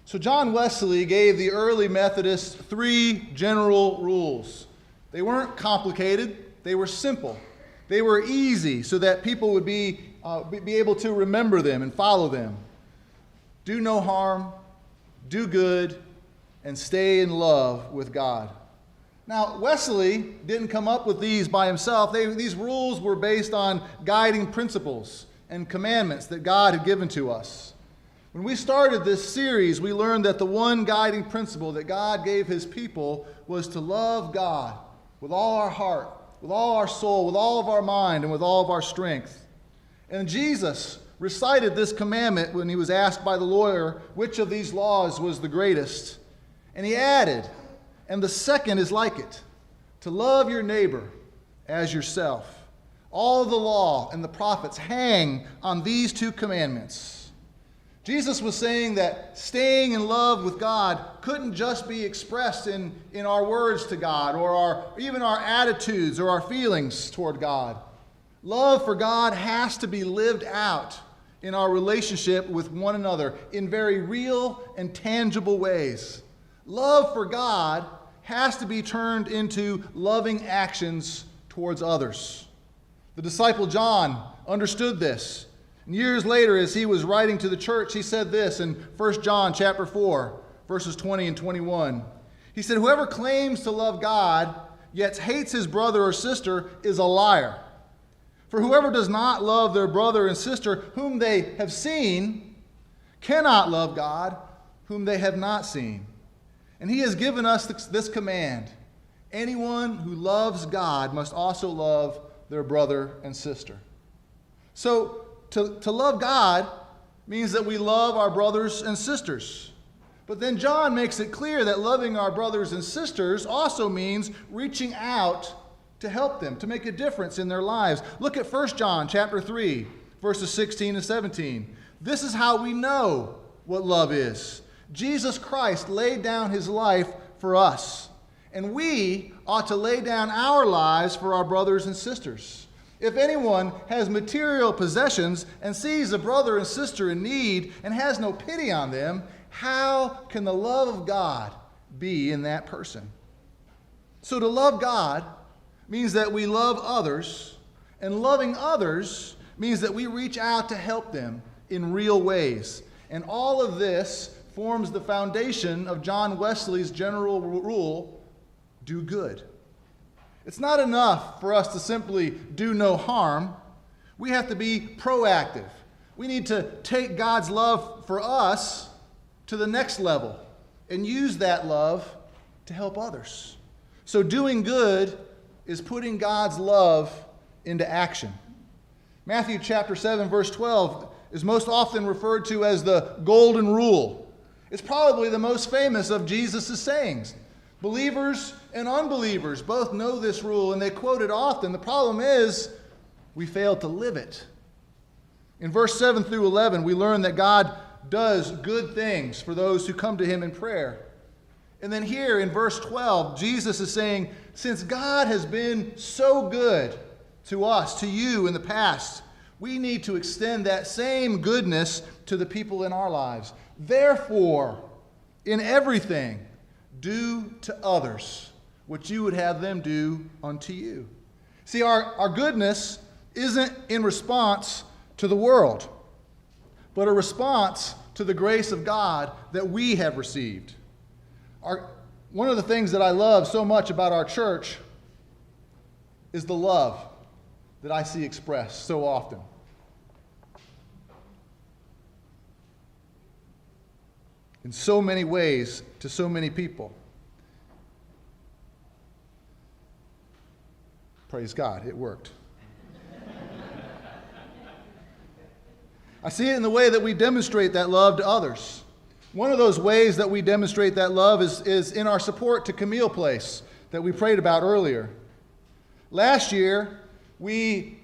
So John Wesley gave the early Methodists 3 general rules. They weren't complicated, they were simple. They were easy so that people would be able to remember them and follow them. Do no harm, do good, and stay in love with God. Now, Wesley didn't come up with these by himself. These rules were based on guiding principles and commandments that God had given to us. When we started this series, we learned that the one guiding principle that God gave his people was to love God with all our heart, with all our soul, with all of our mind, and with all of our strength. And Jesus recited this commandment when he was asked by the lawyer which of these laws was the greatest. And he added, and the second is like it, to love your neighbor as yourself. All the law and the prophets hang on these 2 commandments. Jesus was saying that staying in love with God couldn't just be expressed in our words to God or even our attitudes or our feelings toward God. Love for God has to be lived out in our relationship with one another in very real and tangible ways. Love for God has to be turned into loving actions towards others. The disciple John understood this. And years later, as he was writing to the church, he said this in 1 John chapter 4, verses 20 and 21. He said, "Whoever claims to love God, yet hates his brother or sister, is a liar. For whoever does not love their brother and sister whom they have seen cannot love God whom they have not seen. And he has given us this command: anyone who loves God must also love their brother and sister." So to love God means that we love our brothers and sisters. But then John makes it clear that loving our brothers and sisters also means reaching out to help them, to make a difference in their lives. Look at 1 John chapter 3, verses 16 and 17. This is how we know what love is. Jesus Christ laid down his life for us, and we ought to lay down our lives for our brothers and sisters. If anyone has material possessions and sees a brother and sister in need and has no pity on them, how can the love of God be in that person? So to love God means that we love others, and loving others means that we reach out to help them in real ways. And all of this forms the foundation of John Wesley's general rule: do good. It's not enough for us to simply do no harm. We have to be proactive. We need to take God's love for us to the next level and use that love to help others. So doing good is putting God's love into action. Matthew chapter 7, verse 12 is most often referred to as the golden rule. It's probably the most famous of Jesus' sayings. Believers and unbelievers both know this rule, and they quote it often. The problem is we fail to live it. In verse 7 through 11, we learn that God does good things for those who come to him in prayer. And then here in verse 12, Jesus is saying, since God has been so good to us, to you in the past, we need to extend that same goodness to the people in our lives. Therefore, in everything, do to others what you would have them do unto you. See, our goodness isn't in response to the world, but a response to the grace of God that we have received. One of the things that I love so much about our church is the love that I see expressed so often. In so many ways to so many people. Praise God, it worked. I see it in the way that we demonstrate that love to others. One of those ways that we demonstrate that love is in our support to Camille Place that we prayed about earlier. Last year, we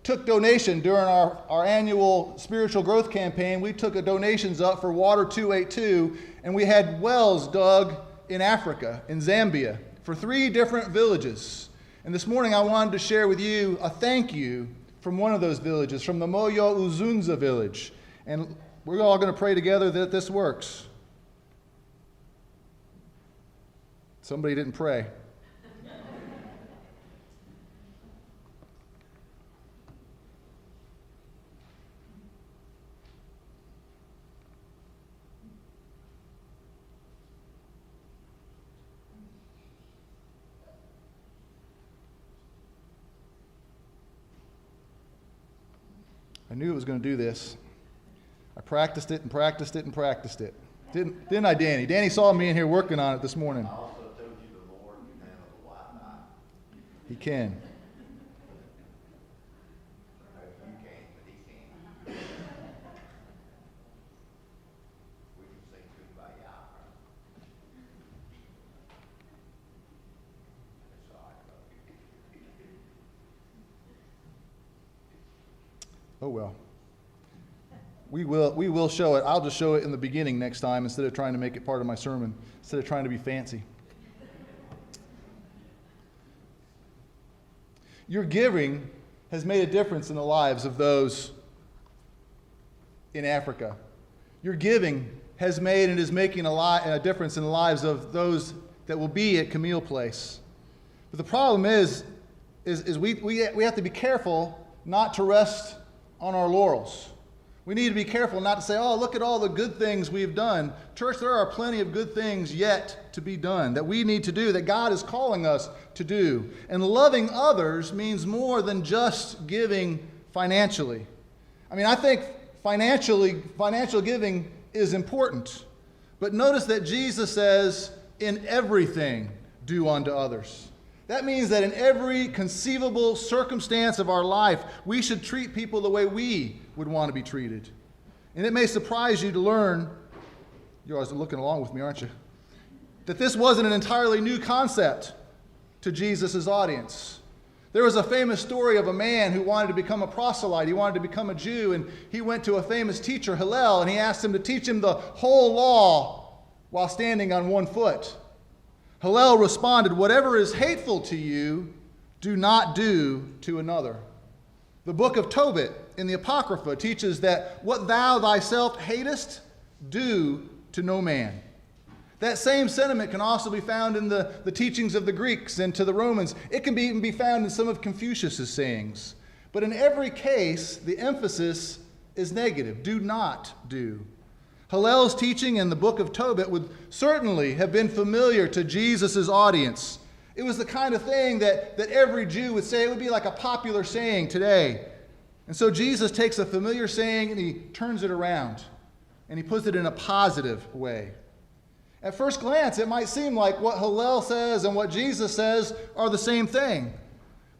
took donation during our annual spiritual growth campaign. We took donations up for Water 282, and we had wells dug in Africa, in Zambia, for 3 different villages. And this morning I wanted to share with you a thank you from one of those villages, from the Moyo Uzunza village. And we're all going to pray together that this works. Somebody didn't pray. I knew it was going to do this. I practiced it and practiced it and practiced it. Didn't I, Danny? Danny saw me in here working on it this morning. I also told you the Lord can handle the Wi-Fi. He can. You can't, but he can. We can sing Kumbaya. It's all right, brother. Oh well. We will show it. I'll just show it in the beginning next time instead of trying to make it part of my sermon, instead of trying to be fancy. Your giving has made a difference in the lives of those in Africa. Your giving has made and is making a difference in the lives of those that will be at Camille Place. But the problem is we have to be careful not to rest on our laurels. We need to be careful not to say, oh, look at all the good things we've done. Church, there are plenty of good things yet to be done that we need to do, that God is calling us to do. And loving others means more than just giving financially. I mean, I think financial giving is important. But notice that Jesus says, in everything, do unto others. That means that in every conceivable circumstance of our life, we should treat people the way we would want to be treated. And it may surprise you to learn, you're always looking along with me, aren't you? That this wasn't an entirely new concept to Jesus' audience. There was a famous story of a man who wanted to become a proselyte. He wanted to become a Jew, and he went to a famous teacher, Hillel, and he asked him to teach him the whole law while standing on one foot. Hillel responded, whatever is hateful to you, do not do to another. The book of Tobit in the Apocrypha teaches that what thou thyself hatest, do to no man. That same sentiment can also be found in the teachings of the Greeks and to the Romans. It can even be found in some of Confucius' sayings. But in every case, the emphasis is negative. Do not do. Hillel's teaching in the book of Tobit would certainly have been familiar to Jesus' audience. It was the kind of thing that every Jew would say. It would be like a popular saying today. And so Jesus takes a familiar saying and he turns it around and he puts it in a positive way. At first glance, it might seem like what Hillel says and what Jesus says are the same thing.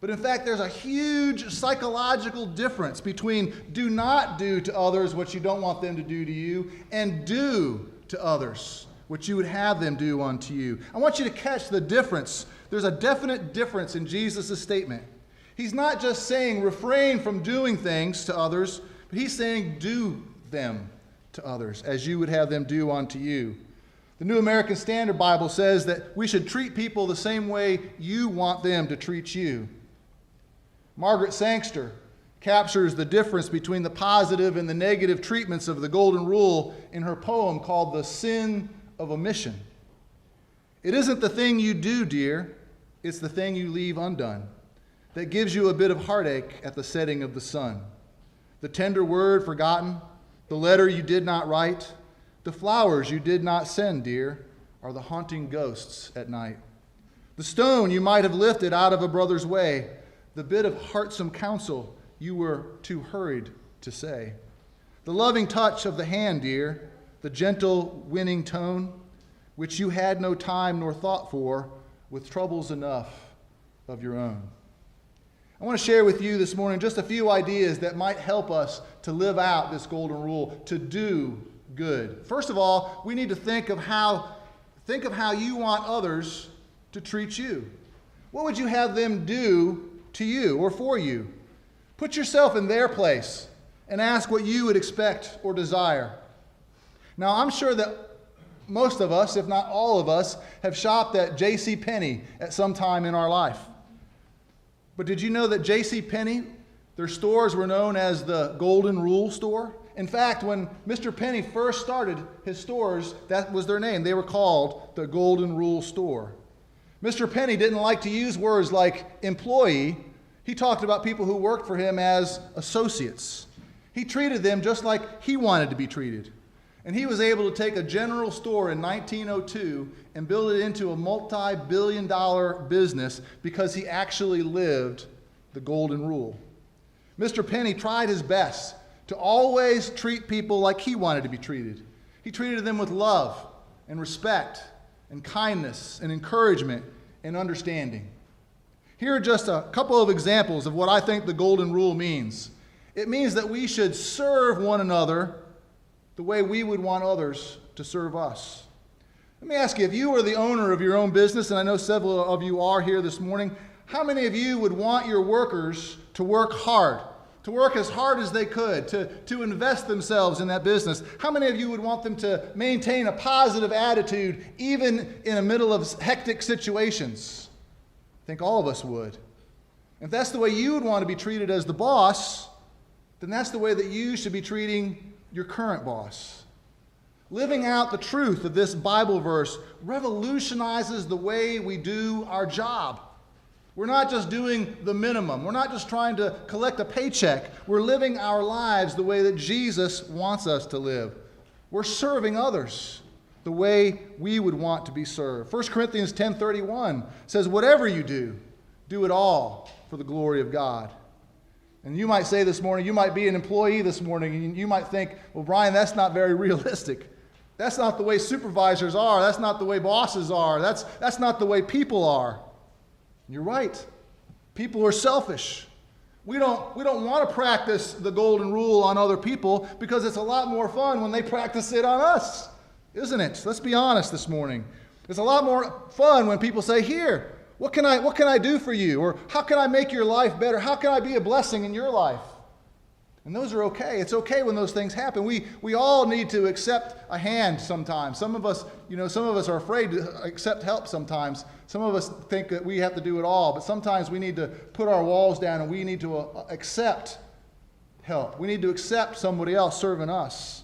But in fact, there's a huge psychological difference between do not do to others what you don't want them to do to you and do to others what you would have them do unto you. I want you to catch the difference. There's a definite difference in Jesus' statement. He's not just saying refrain from doing things to others, but he's saying do them to others as you would have them do unto you. The New American Standard Bible says that we should treat people the same way you want them to treat you. Margaret Sangster captures the difference between the positive and the negative treatments of the Golden Rule in her poem called The Sin of Omission. It isn't the thing you do, dear, it's the thing you leave undone that gives you a bit of heartache at the setting of the sun. The tender word forgotten, the letter you did not write, the flowers you did not send, dear, are the haunting ghosts at night. The stone you might have lifted out of a brother's way, the bit of heartsome counsel you were too hurried to say. The loving touch of the hand, dear, the gentle winning tone, which you had no time nor thought for, with troubles enough of your own. I want to share with you this morning just a few ideas that might help us to live out this golden rule, to do good. First of all, we need to think of how you want others to treat you. What would you have them do to you or for you? Put yourself in their place and ask what you would expect or desire. Now, I'm sure that most of us, if not all of us, have shopped at J.C. Penney at some time in our life. But did you know that J.C. Penney, their stores were known as the Golden Rule Store? In fact, when Mr. Penney first started his stores, that was their name. They were called the Golden Rule Store. Mr. Penny didn't like to use words like employee. He talked about people who worked for him as associates. He treated them just like he wanted to be treated. And he was able to take a general store in 1902 and build it into a multi-billion-dollar business because he actually lived the golden rule. Mr. Penny tried his best to always treat people like he wanted to be treated. He treated them with love and respect and kindness and encouragement and understanding. Here are just a couple of examples of what I think the golden rule means. It means that we should serve one another the way we would want others to serve us. Let me ask you, if you were the owner of your own business, and I know several of you are here this morning, how many of you would want your workers to work hard, to work as hard as they could, to invest themselves in that business? How many of you would want them to maintain a positive attitude even in the middle of hectic situations? I think all of us would. If that's the way you would want to be treated as the boss, then that's the way that you should be treating your current boss. Living out the truth of this Bible verse revolutionizes the way we do our job. We're not just doing the minimum. We're not just trying to collect a paycheck. We're living our lives the way that Jesus wants us to live. We're serving others the way we would want to be served. 1 Corinthians 10:31 says, whatever you do, do it all for the glory of God. And you might say this morning, you might be an employee this morning, and you might think, well, Brian, that's not very realistic. That's not the way supervisors are. That's not the way bosses are. That's not the way people are. You're right. People are selfish. We don't want to practice the golden rule on other people because it's a lot more fun when they practice it on us, isn't it? Let's be honest this morning. It's a lot more fun when people say, here, what can I do for you? Or how can I make your life better? How can I be a blessing in your life? And those are okay. It's okay when those things happen. We all need to accept a hand sometimes. Some of us are afraid to accept help sometimes. Some of us think that we have to do it all, but sometimes we need to put our walls down and we need to accept help. We need to accept somebody else serving us.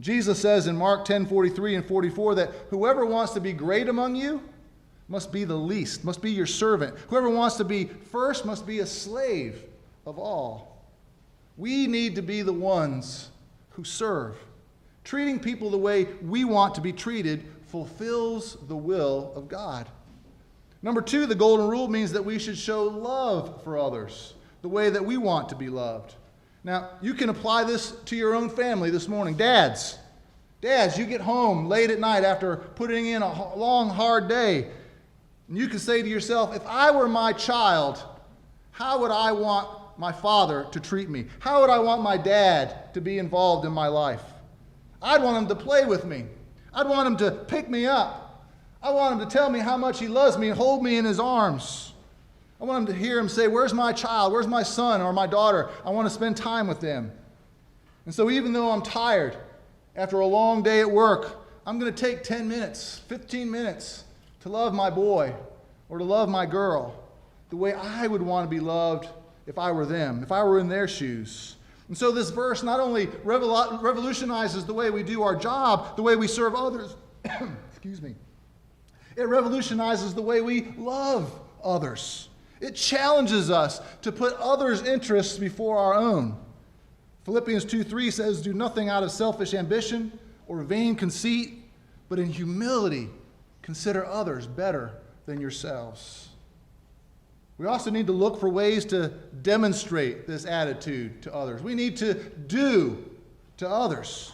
Jesus says in Mark 10:43 and 44 that whoever wants to be great among you must be the least, must be your servant. Whoever wants to be first must be a slave of all. We need to be the ones who serve. Treating people the way we want to be treated fulfills the will of God. Number 2, the golden rule means that we should show love for others the way that we want to be loved. Now, you can apply this to your own family this morning. Dads, you get home late at night after putting in a long, hard day, and you can say to yourself, if I were my child, how would I want my father to treat me? How would I want my dad to be involved in my life? I'd want him to play with me. I'd want him to pick me up. I want him to tell me how much he loves me and hold me in his arms. I want him to hear him say, where's my child? Where's my son or my daughter? I want to spend time with them. And so even though I'm tired after a long day at work, I'm going to take 10 minutes, 15 minutes to love my boy or to love my girl the way I would want to be loved if I were them, if I were in their shoes. And so this verse not only revolutionizes the way we do our job, the way we serve others, excuse me, it revolutionizes the way we love others. It challenges us to put others' interests before our own. Philippians 2:3 says, do nothing out of selfish ambition or vain conceit, but in humility consider others better than yourselves. We also need to look for ways to demonstrate this attitude to others. We need to do to others.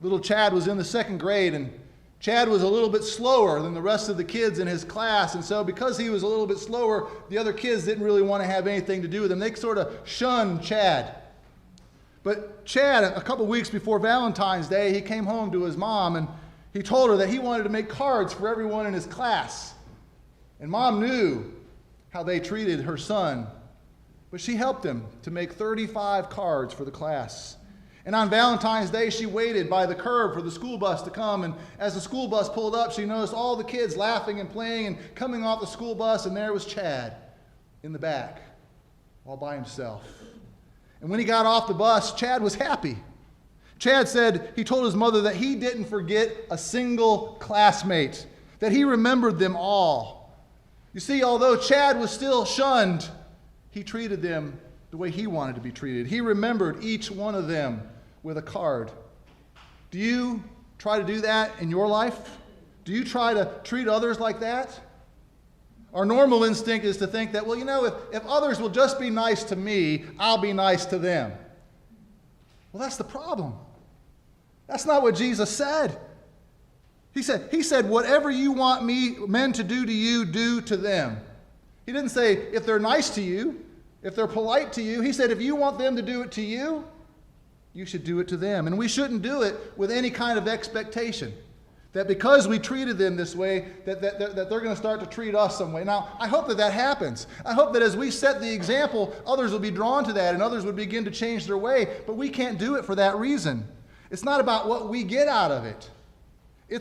Little Chad was in the 2nd grade, and Chad was a little bit slower than the rest of the kids in his class, and so because he was a little bit slower, the other kids didn't really want to have anything to do with him. They sort of shunned Chad. But Chad, a couple weeks before Valentine's Day, he came home to his mom, and he told her that he wanted to make cards for everyone in his class. And Mom knew how they treated her son, but she helped him to make 35 cards for the class. And on Valentine's Day, she waited by the curb for the school bus to come, and as the school bus pulled up, she noticed all the kids laughing and playing and coming off the school bus, and there was Chad in the back, all by himself. And when he got off the bus, Chad was happy. Chad said he told his mother that he didn't forget a single classmate, that he remembered them all. You see, although Chad was still shunned, he treated them the way he wanted to be treated. He remembered each one of them with a card. Do you try to do that in your life? Do you try to treat others like that? Our normal instinct is to think that, well, if others will just be nice to me, I'll be nice to them. Well, that's the problem. That's not what Jesus said. He said, whatever you want men to do to you, do to them. He didn't say, if they're nice to you, if they're polite to you. He said, if you want them to do it to you, you should do it to them. And we shouldn't do it with any kind of expectation that because we treated them this way, that they're going to start to treat us some way. Now, I hope that happens. I hope that as we set the example, others will be drawn to that and others would begin to change their way. But we can't do it for that reason. It's not about what we get out of it.